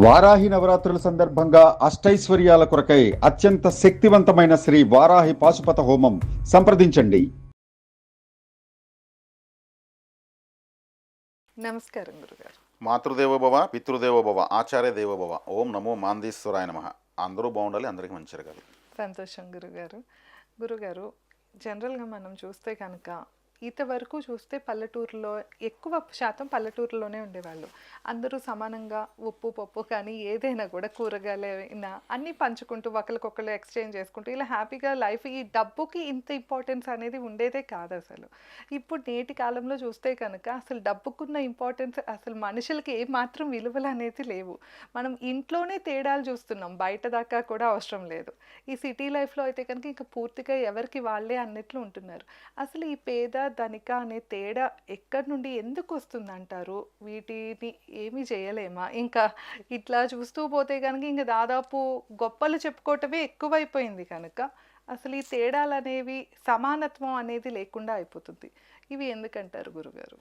వారాహి నవరాత్రుల సందర్భంగా అష్టైశ్వర్యాల కొరకై అత్యంత శక్తివంతమైన శ్రీ వారాహి పాశుపత హోమం సంప్రదించండి. నమస్కారం గురుగారు. మాతృదేవోభవ, పితృదేవోభవ, ఆచార్య దేవోభవ. ఓం నమో మాందీశ్వరాయ నమః. అందరూ బాగుండాలి, అందరికీ మంచి జరగాలి. సంతోషం గురుగారు. జనరల్గా మనం చూస్తే కనుక ఇంతవరకు చూస్తే పల్లెటూరులో ఎక్కువ శాతం పల్లెటూరులోనే ఉండేవాళ్ళు. అందరూ సమానంగా ఉప్పు పప్పు కానీ ఏదైనా కూడా కూరగాయలైనా అన్నీ పంచుకుంటూ ఒకరికొకరు ఎక్స్చేంజ్ చేసుకుంటూ ఇలా హ్యాపీగా లైఫ్, ఈ డబ్బుకి ఇంత ఇంపార్టెన్స్ అనేది ఉండేదే కాదు అసలు. ఇప్పుడు నేటి కాలంలో చూస్తే కనుక అసలు డబ్బుకున్న ఇంపార్టెన్స్ అసలు మనుషులకి ఏమాత్రం విలువలు అనేది లేవు. మనం ఇంట్లోనే తేడాలు చూస్తున్నాం, బయట దాకా కూడా అవసరం లేదు. ఈ సిటీ లైఫ్లో అయితే కనుక ఇంకా పూర్తిగా ఎవరికి వాళ్ళే అన్నిట్లు ఉంటున్నారు. అసలు ఈ పేద ధనిక అనే తేడా ఎక్కడి నుండి ఎందుకు వస్తుందంటారు? వీటిని ఏమీ చేయలేమా? ఇంకా ఇట్లా చూస్తూ పోతే కనుక ఇంకా దాదాపు గొప్పలు చెప్పుకోవటమే ఎక్కువైపోయింది కనుక అసలు ఈ తేడాలు అనేవి, సమానత్వం అనేది లేకుండా అయిపోతుంది. ఇవి ఎందుకంటారు గురుగారు?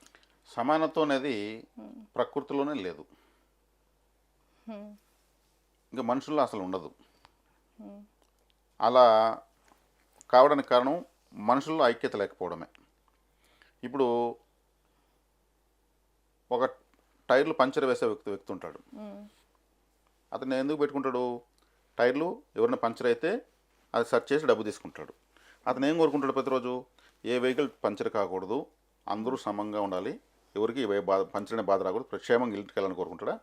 సమానత్వం అనేది ప్రకృతిలోనే లేదు, ఇంకా మనుషుల్లో అసలు ఉండదు. అలా కావడానికి కారణం మనుషుల్లో ఐక్యత లేకపోవడమే. ఇప్పుడు ఒక టైర్లు పంచర్ వేసే వ్యక్తి ఉంటాడు. అతను ఎందుకు పెట్టుకుంటాడు? టైర్లు ఎవరైనా పంచర్ అయితే అది సెర్చ్ చేసి డబ్బు తీసుకుంటాడు. అతను ఏం కోరుకుంటాడు? ప్రతిరోజు ఏ వెహికల్ పంచర్ కాకూడదు, అందరూ సమంగా ఉండాలి, ఎవరికి పంచర్ అనే బాధ రాకూడదు, ప్రక్షేమంగా ఇంటికి వెళ్ళాలని కోరుకుంటాడా?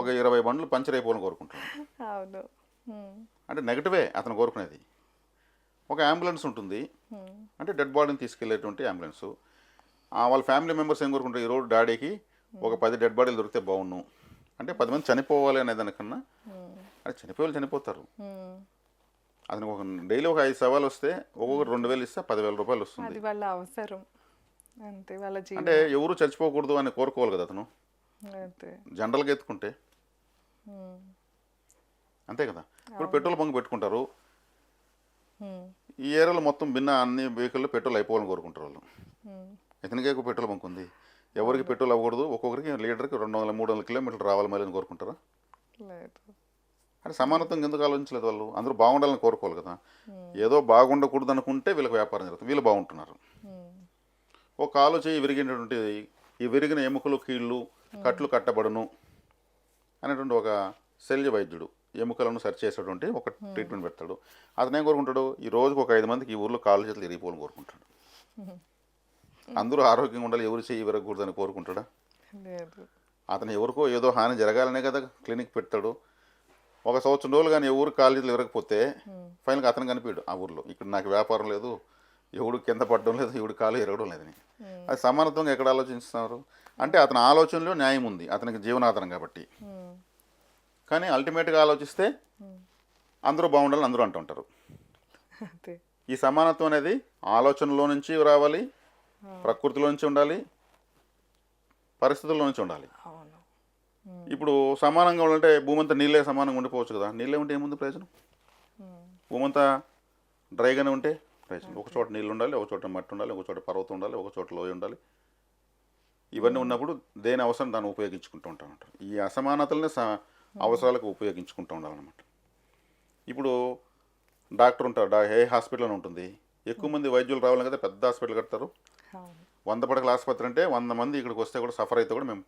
ఒక 20 బండ్లు పంచర్ అయిపోవాలని కోరుకుంటాడు. అంటే నెగటివే అతను కోరుకునేది. ఒక అంబులెన్స్ ఉంటుంది, అంటే డెడ్ బాడీని తీసుకెళ్లేటువంటి అంబులెన్స్. వాళ్ళ ఫ్యామిలీ మెంబర్స్ ఏం కోరుకుంటారు? ఈ రోజు డాడీకి ఒక 10 డెడ్ బాడీలు దొరికితే బాగుండు, అంటే 10 మంది చనిపోవాలి అనే దానికన్నా అది చనిపోవాలి, చనిపోతారు. అతనికి ఒక డైలీ ఒక 5 సవాలు వస్తే ఒక్కొక్కరు 2000 ఇస్తే 10,000 రూపాయలు వస్తుంది. వాళ్ళ అవసరం అంతే, వాళ్ళ జీవితం. అంటే ఎవరు చచ్చిపోకూడదు అని కోరుకోవాలి కదా అతను, జనరల్గా ఎత్తుకుంటే. అంతే కదా. ఇప్పుడు పెట్రోల్ బంక్ పెట్టుకుంటారు, ఈ ఏరియాలో మొత్తం భిన్న అన్ని వెహికల్లో పెట్రోల్ అయిపోవాలని కోరుకుంటారు వాళ్ళు. ఇతనికే పెట్రోల్ బంక్ ఉంది, ఎవరికి పెట్రోల్ అవ్వకూడదు, ఒక్కొక్కరికి లీటర్కి 200-300 కిలోమీటర్లు రావాలి మళ్ళీ అని కోరుకుంటారా? అంటే సమానత్వం ఎందుకు ఆలోచించలేదు వాళ్ళు? అందరూ బాగుండాలని కోరుకోవాలి కదా. ఏదో బాగుండకూడదు అనుకుంటే వీళ్ళకి వ్యాపారం జరుగుతుంది, వీళ్ళు బాగుంటున్నారు. ఒక కాలు చేయి విరిగినటువంటి ఈ విరిగిన ఎముకలు, కీళ్ళు, కట్లు కట్టబడును అనేటువంటి ఒక శల్య వైద్యుడు ఎముకలను సరి చేసేటువంటి ఒక ట్రీట్మెంట్ పెడతాడు. అతను ఏం కోరుకుంటాడు? ఈ రోజుకు ఒక 5 మందికి ఈ ఊర్లో కాళ్ళు చేతులు ఇరిగిపోవాలని కోరుకుంటాడు. అందరూ ఆరోగ్యంగా ఉండాలి, ఎవరు చేయి విరగకూడదని కోరుకుంటాడా? అతను ఎవరికో ఏదో హాని జరగాలనే కదా క్లినిక్ పెడతాడు. ఒక సంవత్సరం రోజులు కానీ ఎవరు కాళ్ళు చేతులు విరగకపోతే ఫైనల్గా అతను కనిపించాడు ఆ ఊర్లో, ఇక్కడ నాకు వ్యాపారం లేదు, ఎవడు కింద పడడం లేదు, ఎవడు కాలు ఎరగడం లేదని. అది సమానత్వంగా ఎక్కడ ఆలోచిస్తున్నారు? అంటే అతని ఆలోచనలో న్యాయం ఉంది, అతనికి జీవనాధారం కాబట్టి. కానీ అల్టిమేట్గా ఆలోచిస్తే అందరూ బాగుండాలని అందరూ అంటుంటారు. ఈ సమానత్వం అనేది ఆలోచనలో నుంచి రావాలి, ప్రకృతిలో నుంచి ఉండాలి, పరిస్థితుల్లో నుంచి ఉండాలి. ఇప్పుడు సమానంగా ఉండాలంటే భూమంతా నీళ్ళే సమానంగా ఉండిపోవచ్చు కదా. నీళ్ళే ఉంటే ఏముంది ప్రయోజనం? భూమంతా డ్రైగానే ఉంటే ప్రయోజనం. ఒక చోట నీళ్ళు ఉండాలి, ఒక చోట మట్టి ఉండాలి, ఒక చోట పర్వతం ఉండాలి, ఒక చోట లోయ ఉండాలి. ఇవన్నీ ఉన్నప్పుడు దేని అవసరం దాన్ని ఉపయోగించుకుంటూ ఉంటామంటారు. ఈ అసమానతలనే అవసరాలకు ఉపయోగించుకుంటూ ఉండాలన్నమాట. ఇప్పుడు డాక్టర్ ఉంటారు, ఏ హాస్పిటల్ ఉంటుంది, ఎక్కువ మంది వైద్యులు రావాలని కదా పెద్ద హాస్పిటల్ కడతారు. 100 పడకల ఆసుపత్రి అంటే 100 మంది ఇక్కడికి వస్తే కూడా సఫర్ అయితే కూడా మేము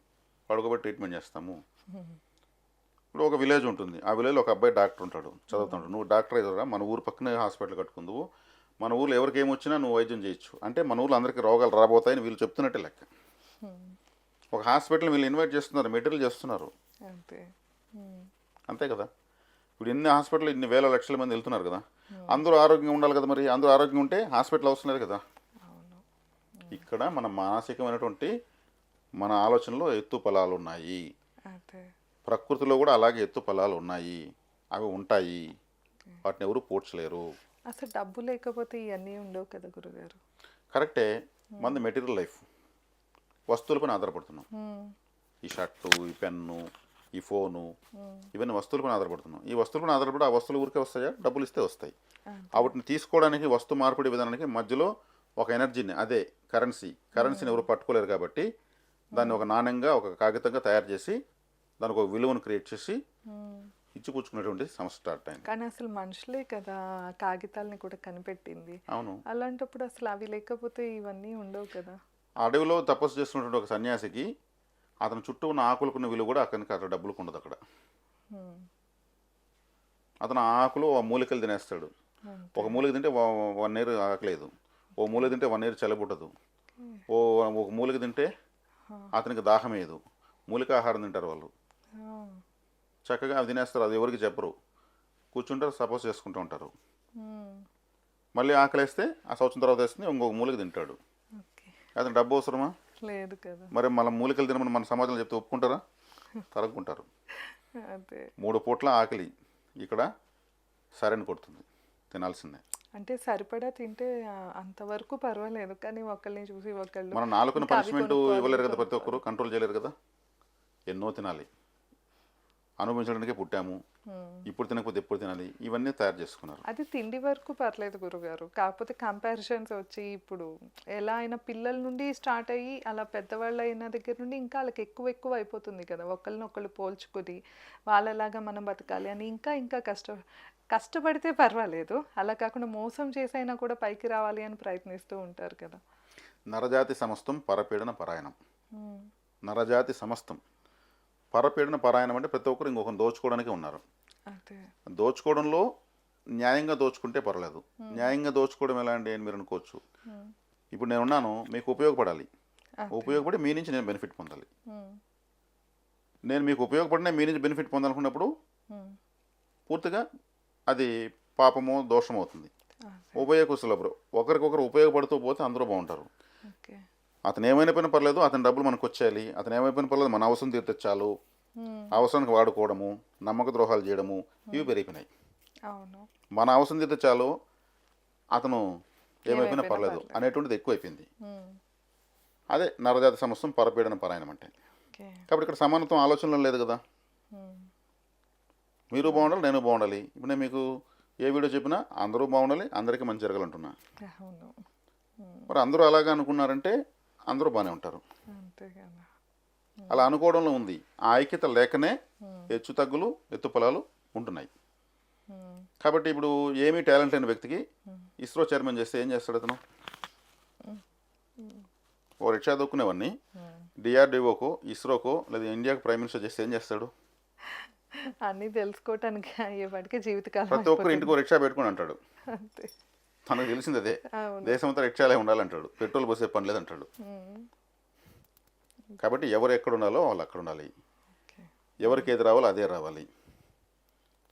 పడుకోబెట్టి ట్రీట్మెంట్ చేస్తాము. ఇప్పుడు ఒక విలేజ్ ఉంటుంది, ఆ విలేజ్లో ఒక అబ్బాయి డాక్టర్ ఉంటాడు, చదువుతుంటాడు. నువ్వు డాక్టర్ అవుతారా, మన ఊరు పక్కనే హాస్పిటల్ కట్టుకుందువు, మన ఊళ్ళో ఎవరికి ఏమొచ్చినా నువ్వు వైద్యం చేయొచ్చు అంటే మన ఊళ్ళో అందరికీ రోగాలు రాబోతాయని వీళ్ళు చెప్తున్నట్టే లెక్క. ఒక హాస్పిటల్ వీళ్ళు ఇన్వైట్ చేస్తున్నారు, మెటీరియల్ చేస్తున్నారు, అంతే కదా. ఇప్పుడు ఇన్ని హాస్పిటల్ ఇన్ని వేల లక్షల మంది వెళ్తున్నారు కదా, అందరూ ఆరోగ్యంగా ఉండాలి కదా. మరి అందరూ ఆరోగ్యంగా ఉంటే హాస్పిటల్ అవసరం లేదు కదా. ఇక్కడ మన మానసికమైనటువంటి మన ఆలోచనలో ఎత్తు ఫలాలు ఉన్నాయి, ప్రకృతిలో కూడా అలాగే ఎత్తు ఫలాలు ఉన్నాయి, అవి ఉంటాయి, వాటిని ఎవరు పోడ్చలేరు. అసలు డబ్బు లేకపోతే ఇవన్నీ ఉండవు కదా గురుగారు. కరెక్టే. మంది మెటీరియల్ లైఫ్, వస్తువులపైన ఆధారపడుతున్నాం. ఈ షర్టు, ఈ పెన్ను, ఈ ఫోను, ఇవన్నీ వస్తువులపైన ఆధారపడుతున్నాం. ఈ వస్తువులపైన ఆధారపడి ఆ వస్తువులు ఊరికే వస్తాయా? డబ్బులు ఇస్తే వస్తాయి. వాటిని తీసుకోవడానికి వస్తు మార్పిడి విధానానికి మధ్యలో ఒక ఎనర్జీని, అదే కరెన్సీని ఎవరు పట్టుకోలేరు కాబట్టి దాన్ని ఒక నాణ్యంగా ఒక కాగితంగా తయారు చేసి దానికి ఒక విలువను క్రియేట్ చేసి ఉమ్. ఇచ్చిపుచ్చుకునేటువంటి సమస్య స్టార్ట్ అయింది. కానీ అసలు మనుషులే కదా కాగితాలని కూడా కనిపెట్టింది. అవును, అలాంటప్పుడు అసలు అవి లేకపోతే ఇవన్నీ ఉండవు కదా. అడవిలో తపస్సు చేస్తున్నటువంటి ఒక సన్యాసికి అతని చుట్టూ ఉన్న ఆకులకున్న విలువ కూడా అతనికి అక్కడ డబ్బులకు ఉండదు. అక్కడ ఉమ్. అతను ఆ ఆకులు ఆ మూలికలు తినేస్తాడు. అంతే. ఒక మూలిక తింటే 1 ఇయర్ ఆకలేదు, ఓ మూలిక తింటే 1 ఇయర్ చలిపుట్టదు, ఒక మూలిక తింటే అతనికి దాహం వేయదు. మూలిక ఆహారం తింటారు వాళ్ళు, ఆ. చక్కగా అవి తినేస్తారు. అది ఎవరికి చెప్పరు, కూర్చుంటారు, సపోజ్ చేసుకుంటూ ఉంటారు. ఉమ్. మళ్ళీ ఆకలేస్తే ఆ సంవత్సరం తర్వాత వేస్తుంది, ఇంకొక మూలిక తింటాడు. ఓకే. అతను డబ్బు అవసరమా? లేదు కదా. మరి మళ్ళీ మూలికలు తినమని మన సమాజంలో చెప్తే ఒప్పుకుంటారా? తరగకుంటారు. అదే 3 పూట్ల ఆకలి ఇక్కడ సరైన కొడుతుంది, తినాల్సిందే. అంటే సరిపడా తింటే అంతవరకు పర్వాలేదు, కానీ ఒకళ్ళని చూసి ఒకళ్ళు మనం నాలుగున ఇంకా అవి పనిష్మెంట్ కొనుక్కోవాలి, ఇవ్వలేరు కదా, ప్రతి కొనుక్కోవాలి. ఒక్కరు కంట్రోల్ చేయలేరు కదా. ఎన్నో తినాలి, అనుభవించడానికే పుట్టాము, ఉమ్. ఇప్పుడు తినకపోతే ఎప్పుడు తినాలి, ఇవన్నీ తయారు చేసుకున్నారు. అది తిండి వరకు పర్లేదు గురుగారు, కాకపోతే కంపారిజన్స్ వచ్చి ఇప్పుడు ఎలా అయినా పిల్లల నుండి స్టార్ట్ అయ్యి అలా పెద్దవాళ్ళు అయిన దగ్గర నుండి ఇంకా వాళ్ళకి ఎక్కువ ఎక్కువ అయిపోతుంది కదా. ఒకళ్ళని ఒకళ్ళు పోల్చుకుని వాళ్ళలాగా మనం బతకాలి అని ఇంకా ఇంకా కష్టపడితే పర్వాలేదు, అలా కాకుండా మోసం చేసైనా కూడా పైకి రావాలి అని ప్రయత్నిస్తూ ఉంటారు కదా. నరజాతి సమస్తం పరపీడన పరాయణం. ఉమ్. నరజాతి సమస్తం పరపీడన పరాయణం అంటే ప్రతి ఒక్కరు ఇంకొకరు దోచుకోవడానికే ఉన్నారు. అదే. దోచుకోవడంలో న్యాయంగా దోచుకుంటే పర్లేదు. న్యాయంగా దోచుకోవడం ఎలా అండి అని మీరు అనుకోవచ్చు. ఉమ్. ఇప్పుడు నేను ఉన్నాను, మీకు ఉపయోగపడాలి, అదే. ఉపయోగపడి మీ నుంచి నేను బెనిఫిట్ పొందాలి. ఉమ్. నేను మీకు ఉపయోగపడినా మీ నుంచి బెనిఫిట్ పొందాలనుకున్నప్పుడు ఉమ్. పూర్తిగా అది పాపమో దోషమో అవుతుంది. అదే. ఉభయకుశలభ్రు, ఒకరికొకరు ఉపయోగపడుతూ పోతే అందరూ బాగుంటారు. ఓకే. అతను ఏమైపోయినా పర్లేదు, అతని డబ్బులు మనకు వచ్చేయాలి, అతను ఏమైపోయినా పర్లేదు, మన అవసరం తీరితే చాలు, ఉమ్. అవసరానికి వాడుకోవడము, నమ్మక ద్రోహాలు చేయడము, ఇవి పెరిగిపోయినాయి. అవును. మన అవసరం తీరితే చాలు, అతను ఏమైపోయినా పర్లేదు పర్లేదు. అనేటువంటిది ఎక్కువైపోయింది. ఉమ్. అదే నరజాతి సమస్తం పరపీడన పరాయణం అంటే. ఓకే. కాబట్టి ఇక్కడ సమానత్వం ఆలోచనలో లేదు కదా. ఉమ్. మీరు బాగుండాలి, నేను బాగుండాలి. ఇప్పుడు నేను మీకు ఏ వీడియో చెప్పినా అందరూ బాగుండాలి, అందరికీ మంచి జరగాలంటున్నా. అవును. ఉమ్. మరి అందరూ అలాగే అనుకున్నారంటే అందరూ బాగానే ఉంటారు. అంతే కదా. అలా అనుకోవడంలో ఉంది. ఆ ఐక్యత లేకనే ఉమ్. హెచ్చు తగ్గులు ఎత్తుపలాలు ఉంటున్నాయి. ఉమ్. కాబట్టి ఇప్పుడు ఏమీ టాలెంట్ లేని వ్యక్తికి ఇస్రో చైర్మన్ చేస్తే ఏం చేస్తాడు అతను? ఓ రిక్షా దొక్కునేవాడిని డిఆర్డిఓకో ఇస్రోకో లేదా ఇండియాకు ప్రైమ్ మినిస్టర్ చేస్తే ఏం చేస్తాడు? అన్నీ తెలుసుకోవటానికి అయ్యేవాడికి జీవితకాలం ప్రతి ఒక్కరు ఇంటికి రిక్షా పెట్టుకుని అంటాడు. అంతే. తనకు తెలిసింది అదే, అవును. దేశం అంతా రిక్షాలే ఉండాలంటాడు, పెట్రోల్ పోసే పని లేదంటాడు. ఉమ్. కాబట్టి ఎవరు ఎక్కడ ఉండాలో వాళ్ళు అక్కడ ఉండాలి, ఓకే. ఎవరికి ఏది రావాలో అదే రావాలి.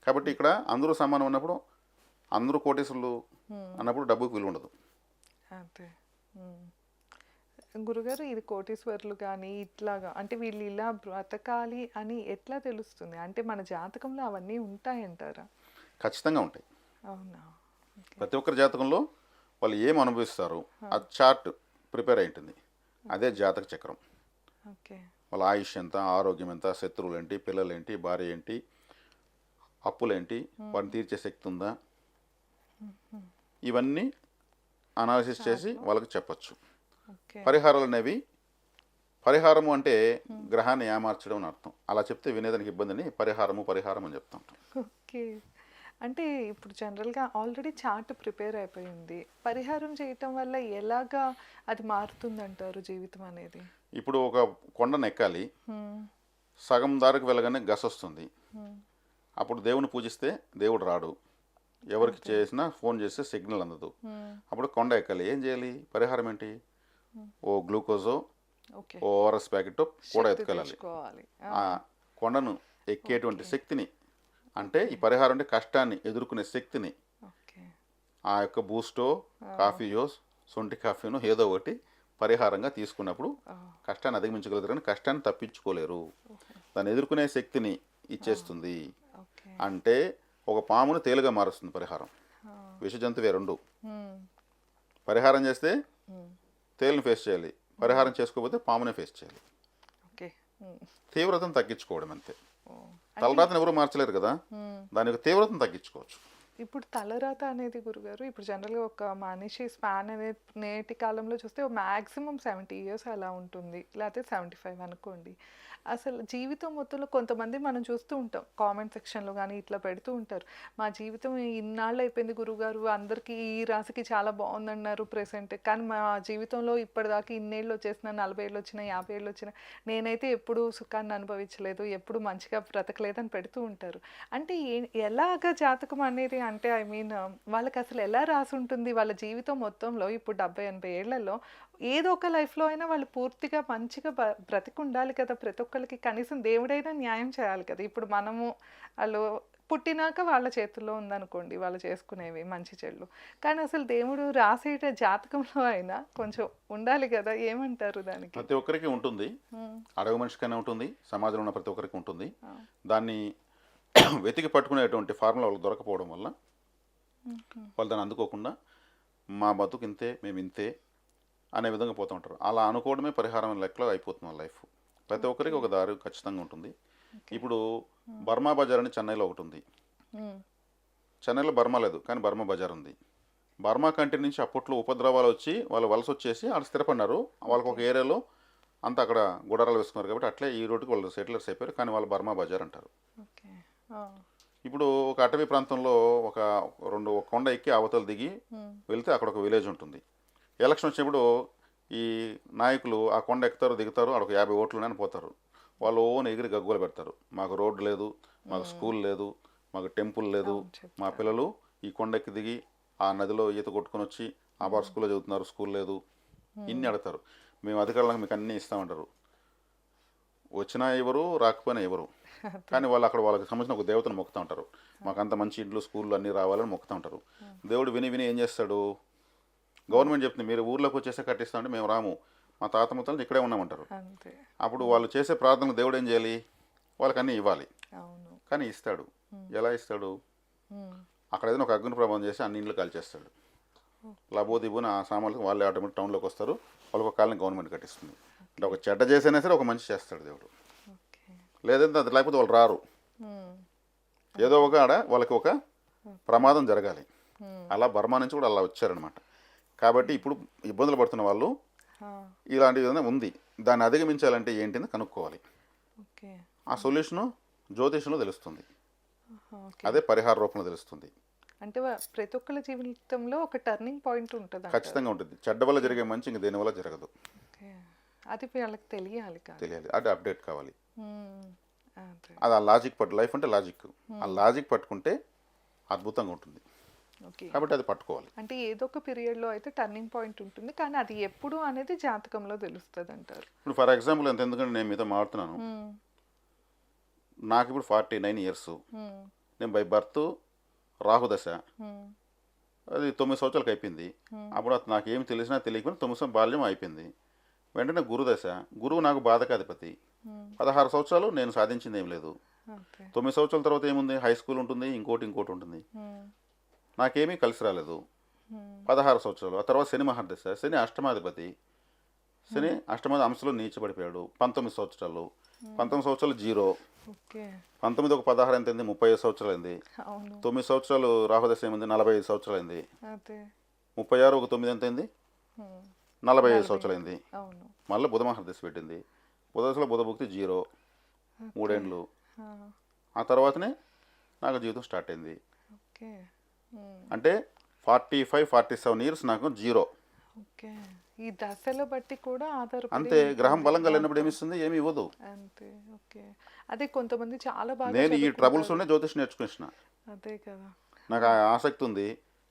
కాబట్టి ఇక్కడ అందరూ సమానం ఉన్నప్పుడు, అందరూ కోటీశ్వరులు అన్నప్పుడు డబ్బుకు విలువ ఉండదు. అంతే. ఉమ్. గురుగారు, ఇది కోటీశ్వరులు కానీ ఇట్లాగా అంటే వీళ్ళు ఇలా బ్రతకాలి అని ఎట్లా తెలుస్తుంది? అంటే మన జాతకంలో అవన్నీ ఉంటాయంటారా? ఖచ్చితంగా ఉంటాయి. అవునా? ప్రతి ఒక్కరి జాతకంలో వాళ్ళు ఏం అనుభవిస్తారు ఆ చార్ట్ ప్రిపేర్ అయి ఉంటుంది. అదే జాతక చక్రం. ఓకే. వాళ్ళ ఆయుష్ ఎంత, ఆరోగ్యం ఎంత, శత్రువులు ఏంటి, పిల్లలు ఏంటి, భార్య ఏంటి, అప్పులేంటి, వాటిని తీర్చే శక్తి ఉందా, ఇవన్నీ అనాలిసిస్ చేసి వాళ్ళకి చెప్పచ్చు. ఓకే. పరిహారాలు అనేవి, పరిహారము అంటే గ్రహాన్ని ఏమార్చడం అని అర్థం. అలా చెప్తే వినేదానికి ఇబ్బందిని పరిహారం అని చెప్తాం. ఓకే. అంటే ఇప్పుడు జనరల్గా ఆల్రెడీ చార్ట్ ప్రిపేర్ అయిపోయింది, పరిహారం చేయటం వల్ల ఎలాగా అది మారుతుందంటారు జీవితం అనేది? ఇప్పుడు ఒక కొండను ఎక్కాలి, ఉమ్. సగం దారికి వెళ్ళగానే గస వస్తుంది. ఉమ్. అప్పుడు దేవుని పూజిస్తే దేవుడు రాడు, ఎవరికి చేసినా ఫోన్ చేస్తే సిగ్నల్ అందదు. ఉమ్. అప్పుడు కొండ ఎక్కాలి, ఏం చేయాలి? పరిహారం ఏంటి? ఓ గ్లూకోజో ఓకే. ఓ ఓఆర్ఎస్ ప్యాకెట్ కూడా శక్తి ఎత్తుకెళ్ళాలి. తెచ్చుకోవాలి. ఆ కొండను ఎక్కేటువంటి శక్తిని, అంటే ఈ పరిహారం అంటే కష్టాన్ని ఎదుర్కొనే శక్తిని, ఓకే. ఆ యొక్క బూస్టో, కాఫీయో, సొంటి కాఫీనో ఏదో ఒకటి పరిహారంగా తీసుకున్నప్పుడు కష్టాన్ని అధిగమించగలుగుతారు, కానీ కష్టాన్ని తప్పించుకోలేరు. దాన్ని ఎదుర్కొనే శక్తిని ఇచ్చేస్తుంది. ఓకే. అంటే ఒక పామును తేలుగా మారుస్తుంది పరిహారం. విషజంతువే రెండు. పరిహారం చేస్తే తేలుని ఫేస్ చేయాలి, పరిహారం చేసుకోకపోతే పామునే ఫేస్ చేయాలి. ఓకే. తీవ్రతను తగ్గించుకోవడం అంతే. తలరాతను ఎవరు మార్చలేరు కదా, దాని యొక్క తీవ్రతను తగ్గించుకోవచ్చు. ఇప్పుడు తలరాత అనేది గురుగారు ఇప్పుడు జనరల్‌గా ఒక మనిషి స్పాన్ అనేది నేటి కాలంలో చూస్తే మాక్సిమం 70 ఇయర్స్ అలా ఉంటుంది. లేతే 75 అనుకోండి. అసలు జీవితం మొత్తంలో కొంతమంది మనం చూస్తూ ఉంటాం. కామెంట్ సెక్షన్‌లో గాని ఇట్లా పెడుతూ ఉంటారు. మా జీవితం ఇన్నాళ్ళు అయిపోయింది గురువుగారు. అందరికీ ఈ రాశికి చాలా బావుందన్నారు ప్రెజెంట్. కానీ మా జీవితంలో ఇప్పటిదాకా ఇన్నేళ్ళు వచ్చేసినా, 40 ఏళ్ళు వచ్చినా, 50 ఏళ్ళు వచ్చినా నేనైతే ఎప్పుడూ సుఖాన్ని అనుభవించలేదు. ఎప్పుడు మంచిగా బ్రతకలేదని పెడుతూ ఉంటారు. అంటే ఎలాగ జాతకం అనేది అంటే ఐ మీన్ వాళ్ళకసలు ఎలా రాసుంటుంది? వాళ్ళ జీవితం మొత్తంలో ఇప్పుడు 70, 80 ఏళ్లలో ఏదో ఒక లైఫ్‌లో అయినా వాళ్ళు పూర్తిగా మంచిగా బ్రతికుండాలి కదా! ప్రతి ఒక్కళ్ళకి కనీసం దేవుడైనా న్యాయం చేయాలి కదా! ఇప్పుడు మనము ఆళ్ళు పుట్టినాక వాళ్ళ చేతుల్లో ఉందనుకోండి వాళ్ళు చేసుకునేవి మంచి చెడులు. కానీ అసలు దేవుడు రాసేట జాతకంలో అయినా కొంచెం ఉండాలి గదా! ఏమంటారు దానికి? ప్రతి ఒక్కరికి ఉంటుంది. హ్మ్. అడవి మనిషికైనా ఉంటుంది. సమాజంలో ఉన్న ప్రతి ఒక్కరికి ఉంటుంది. ఆ! దాన్ని వెతికి పట్టుకునేటువంటి ఫార్ములా వాళ్ళకి దొరకపోవడం వల్ల హుహు. వాళ్ళు దాన్ని అందుకోకుండా మా బతుకు ఇంతే, మేము ఇంతే అనే విధంగా పోతూ ఉంటారు. అలా అనుకోవడమే పరిహారం లెక్కలో అయిపోతుంది వాళ్ళ లైఫ్. ప్రతి ఒక్కరికి ఒక దారి ఖచ్చితంగా ఉంటుంది. ఓకే. ఇప్పుడు బర్మా బజార్ అని చెన్నైలో ఒకటి ఉంది. హ్మ్. చెన్నైలో బర్మా లేదు, కానీ బర్మా బజార్ ఉంది. బర్మా కంట్రీ నుంచి అప్పట్లో ఉపద్రవాలు వచ్చి వాళ్ళు వలస వచ్చేసి ఆడ స్థిరపడినారు. వాళ్ళకి ఒక ఏరియాలో అంతా అక్కడ గుడారాలు వేసుకున్నారు కాబట్టి అట్లే ఈ రోడ్డుకి వాళ్ళు సెటిలర్స్ అయిపోయారు. కానీ వాళ్ళు బర్మా బజార్ అంటారు. ఓకే. ఆ! ఇప్పుడు ఒక అటవీ ప్రాంతంలో ఒక ఒక కొండ ఎక్కి అవతల దిగి హ్మ్. వెళ్తే అక్కడ ఒక విలేజ్ ఉంటుంది. ఎలక్షన్ వచ్చినప్పుడు ఈ నాయకులు ఆ కొండ ఎక్కుతారు, దిగుతారు, అక్కడ ఒక 50 ఓట్లునని పోతారు. వాళ్ళు ఓన్ ఎగిరి గగ్గోలు పెడతారు. మాకు రోడ్డు లేదు, మాకు స్కూల్ లేదు, మాకు టెంపుల్ లేదు, అవును మా చెప్తారు. పిల్లలు ఈ కొండెక్కి దిగి ఆ నదిలో ఈత కొట్టుకొని వచ్చి ఆ బార్ స్కూల్లో చదువుతున్నారు, స్కూల్ లేదు, ఇన్ని అడతారు. మేము అధికారులకు మీకు అన్నీ ఇస్తామంటారు. వచ్చినా ఎవరు, రాకపోయినా ఎవరు. కానీ వాళ్ళు అక్కడ వాళ్ళకి సంబంధించిన ఒక దేవతను మొక్కుతూ ఉంటారు. మాకు అంత మంచి ఇంట్లో స్కూళ్ళు అన్నీ రావాలని మొక్కుతూ ఉంటారు. దేవుడు విని విని ఏం చేస్తాడు? గవర్నమెంట్ చెప్తుంది మీరు ఊర్లోకి వచ్చేసే కట్టిస్తామంటే మేము రాము, మా తాత ముత్తలు ఇక్కడే ఉన్నామంటారు. అంతే. అప్పుడు వాళ్ళు చేసే ప్రార్థనకు దేవుడు ఏం చేయాలి? వాళ్ళకి అన్నీ ఇవ్వాలి. అవును. కానీ ఇస్తాడు. ఎలా ఇస్తాడు? హ్మ్. అక్కడ ఏదైనా ఒక అగ్ని ప్రమాదం చేసి అన్ని ఇండ్లు కాల్చేస్తాడు. లబోదిబున ఆ సామాన్లకు వాళ్ళే ఆటోమేటిక్ టౌన్లోకి వస్తారు. వాళ్ళకి ఒక కాలనీ గవర్నమెంట్ కట్టిస్తుంది. అంటే ఒక చెడ్డ చేసైనా సరే ఒక మంచి చేస్తాడు దేవుడు. ఓకే. లేదంటే అది లేకపోతే వాళ్ళు రారు. హ్మ్. ఏదో ఒక ఆడ వాళ్ళకి ఒక ప్రమాదం జరగాలి. హ్మ్. అలా బర్మా నుంచి కూడా అలా వచ్చారనమాట. కాబట్టి ఇప్పుడు ఇబ్బందులు పడుతున్న వాళ్ళు ఆ! ఇలాంటి విధంగా ఉంది. దాన్ని అధిగమించాలంటే ఏంటిని కనుక్కోవాలి. ఓకే. ఆ సొల్యూషను జ్యోతిషంలో తెలుస్తుంది. ఆహా! ఓకే. అదే పరిహార రూపంలో తెలుస్తుంది. అంటే ప్రతి ఒక్కళ్ళ జీవితంలో ఒక టర్నింగ్ పాయింట్ ఉంటదంటారు. ఖచ్చితంగా ఉంటుంది. చెడ్డ వల్ల జరిగే మంచి ఇంక దేని వల్ల జరగదు. ఓకే. అది వాళ్ళకి తెలియాలి కానీ. తెలియాలి. అది అప్డేట్ కావాలి. హ్మ్. అదే. అది ఆ లాజిక్ లైఫ్ అంటే లాజిక్. ఆ లాజిక్ పట్టుకుంటే అద్భుతంగా ఉంటుంది. ఓకే. కాబట్టి అది పట్టుకోవాలి. అంటే ఏదో ఒక పీరియడ్‌లో అయితే టర్నింగ్ పాయింట్ ఉంటుంది. కానీ అది ఎప్పుడు అనేది జాతకంలో తెలుస్తదంటారు. ఇప్పుడు ఫర్ ఎగ్జాంపుల్ ఎందుకంటే నేను మీతో మాట్లాడుతున్నాను. హ్మ్. నాకు ఇప్పుడు 49 ఇయర్స్. హ్మ్. నేను బై బర్త్ రాహుదశ. హ్మ్. అది 9 సంవత్సరాలకు అయిపోయింది. అప్పుడు నాకు ఏమి తెలిసినా తెలియకపోయినా 9 సంవత్సరాల బాల్యం అయిపోయింది. వెంటనే గురుదశ. గురువు నాకు బాధకాధిపతి. 16 సంవత్సరాలు నేను సాధించింది ఏం లేదు. ఓకే. 9 సంవత్సరాల తర్వాత ఏముంది? హై స్కూల్ ఉంటుంది, ఇంకోటి ఉంటుంది. హ్మ్. నాకేమీ కలిసి రాలేదు. హ్మ్. 16 సంవత్సరాలు. ఆ తర్వాత శని మహర్దశ. శని అష్టమాధిపతి. శని అష్టమాది అంశలో నీచబడిపోయాడు. 19 సంవత్సరాలు. 19 సంవత్సరాలు జీరో. ఓకే. 19 ఒక 16 ఎంత అయింది? 35 సంవత్సరాలు అయింది. అవును. 9 సంవత్సరాలు రాహుదశ ఏమైంది? 45 సంవత్సరాలు అయింది. అదే. 36 ఒక 9 ఎంత అయింది? హ్మ్. 45 సంవత్సరాలు అయింది. అవును. మళ్ళీ బుధ మహర్దశ పెట్టింది. బుధదశలో బుధభుక్తి జీరో. 3 ఏండ్లు. ఆ! ఆ తర్వాతనే నాకు జీవితం స్టార్ట్ అయింది. ఓకే. హ్మ్. అంటే 45, 47 ఇయర్స్ నాకు జీరో. ఓకే. ఈ దశల బట్టి కూడా ఆధారపడి అంతే. గ్రహం బలంగా లేనప్పుడు ఏమిస్తుంది? ఏమి ఇవ్వదు. అంతే. ఓకే. అదే కొంతమంది చాలా బాగా నేను ఈ చదువుకుంటారు. ట్రబుల్స్లోనే జ్యోతిష్ నేర్చుకునేసిన. అదే కదా! నాకు ఆ ఆసక్తి ఉంది.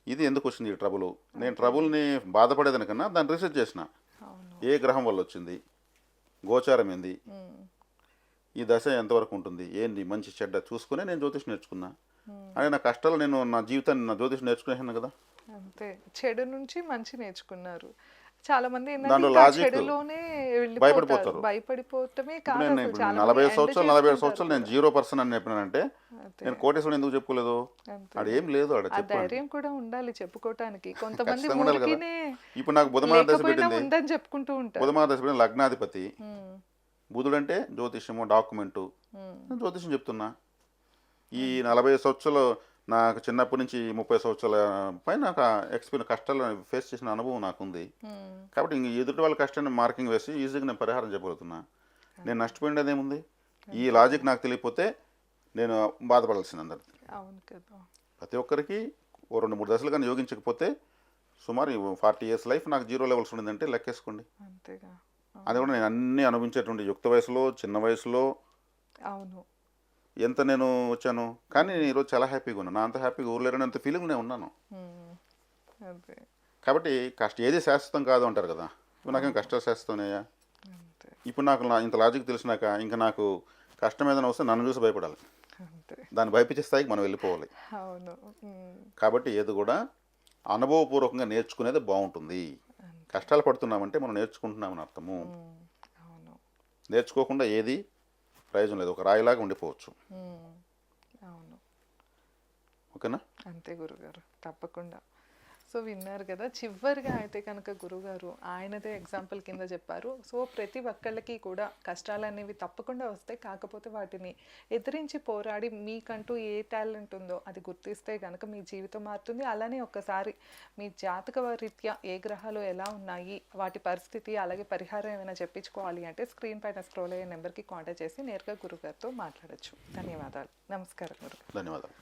ఇది ఎందుకు వచ్చింది ఈ ట్రబుల్? నేను ట్రబుల్ని బాధపడేదానికన్నా దాన్ని రీసెర్చ్ చేసిన. అవును. ఏ గ్రహం వల్ల వచ్చింది? గోచారం ఏంది? హ్మ్. ఈ దశ ఎంతవరకు ఉంటుంది? ఏంది మంచి చెడ్డ చూసుకునే నేను జ్యోతిష్ నేర్చుకున్నా. హ్మ్. అంటే నా కష్టాలు నేను నా జీవితాన్ని నా జ్యోతిష్ నేర్చుకునేసాను కదా. అంతే. చెడు నుంచి మంచి నేర్చుకున్నారు. చాలా మంది ఏంటంటే దాంట్లో ఇంకా లాజిక్ చెడులోనే వెళ్ళిపోతారు. భయపడిపోతారు. భయపడిపోవటమే ఇప్పుడు కాదు నేను అసలు ఇప్పుడు చాలా 40 మంది సంవత్సరాలు ఎండ్ 47 చేసుకుంటారు సంవత్సరాలు నేను కూడా. 0% అని చెప్పినానంటే అదే. నేను కోటేశ్వరుని ఎందుకు చెప్పుకోలేదు? అంతే. ఆడ ఏం లేదు. ఆడ ఆ చెప్పండి. ధైర్యం కూడా ఉండాలి చెప్పుకోవటానికి. కొంతమంది ఖచ్చితంగా ఉండాలి కదా. ఊరికినే ఇప్పుడు నాకు బుధమాన దశ లేకపోయినా పెట్టింది. ఉందని చెప్పుకుంటూ ఉంటారు. బుధమాన దశ పెట్టింది లగ్నాధిపతి. హ్మ్. బుధుడు అంటే జ్యోతిష్యము, డాక్యుమెంటు. హ్మ్. నేను జ్యోతిష్యం చెప్తున్నా. ఈ 40 సంవత్సరాలు నాకు చిన్నప్పటి నుంచి 30 సంవత్సరాల పైన నాకు ఎక్స్పీరియన్స్ కష్టాలు ఫేస్ చేసిన అనుభవం నాకుంది. కాబట్టి ఇంక ఎదుటి వాళ్ళ కష్టాన్ని మార్కింగ్ వేసి ఈజీగా నేను పరిహారం చెప్పగలుగుతున్నా. నేను నష్టపోయినది ఏముంది? ఈ లాజిక్ నాకు తెలియకపోతే నేను బాధపడాల్సింది అందరు. అవును కదా. ప్రతి ఒక్కరికి ఓ 2-3 దశలు కానీ యోగించకపోతే సుమారు 40 ఇయర్స్ లైఫ్ నాకు 0 లెవెల్స్ ఉండిందంటే లెక్కేసుకోండి. అంతేగా. అది కూడా నేను అన్నీ అనుభవించేటువంటి యుక్త వయసులో, చిన్న వయసులో అవును. ఎంత నేను వచ్చాను. కానీ నేను ఈరోజు చాలా హ్యాపీగా ఉన్నాను. నా అంత హ్యాపీగా ఊర్లేరని అంత ఫీలింగ్ నేను ఉన్నాను. అదే. కాబట్టి ఏది శాశ్వతం కాదు అంటారు కదా. ఇప్పుడు నాకేం కష్టాలు శాశ్వతమయ్యా? అంతే. ఇప్పుడు నాకు ఇంత లాజిక్ తెలిసినాక ఇంకా నాకు కష్టం ఏదైనా వస్తే నన్ను చూసి భయపడాలి. అంతే. దాన్ని భయపించే స్థాయికి మనం వెళ్ళిపోవాలి. అవును. కాబట్టి ఏది కూడా అనుభవపూర్వకంగా నేర్చుకునేది బాగుంటుంది. కష్టాలు పడుతున్నామంటే మనం నేర్చుకుంటున్నామని అర్థము. అవును. నేర్చుకోకుండా ఏది ప్రయోజనం లేదు. ఒక రాయిలాగా ఉండిపోవచ్చు. అవును. ఓకేనా? అంతే గురుగారు, తప్పకుండా. సో విన్నారు కదా, చివరిగా అయితే కనుక గురుగారు ఆయనదే ఎగ్జాంపుల్ కింద చెప్పారు. సో ప్రతి ఒక్కళ్ళకి కూడా కష్టాలు అనేవి తప్పకుండా వస్తాయి. కాకపోతే వాటిని ఎదిరించి పోరాడి మీకంటూ ఏ టాలెంట్ ఉందో అది గుర్తిస్తే కనుక మీ జీవితం మారుతుంది. అలానే ఒక్కసారి మీ జాతక రీత్యా ఏ గ్రహాలు ఎలా ఉన్నాయి, వాటి పరిస్థితి, అలాగే పరిహారం ఏమైనా చెప్పించుకోవాలి అంటే స్క్రీన్ పైన స్క్రోల్ అయ్యే నెంబర్కి కాంటాక్ట్ చేసి నేరుగా గురుగారితో మాట్లాడచ్చు. ధన్యవాదాలు. నమస్కారం గురుగారు. ధన్యవాదాలు.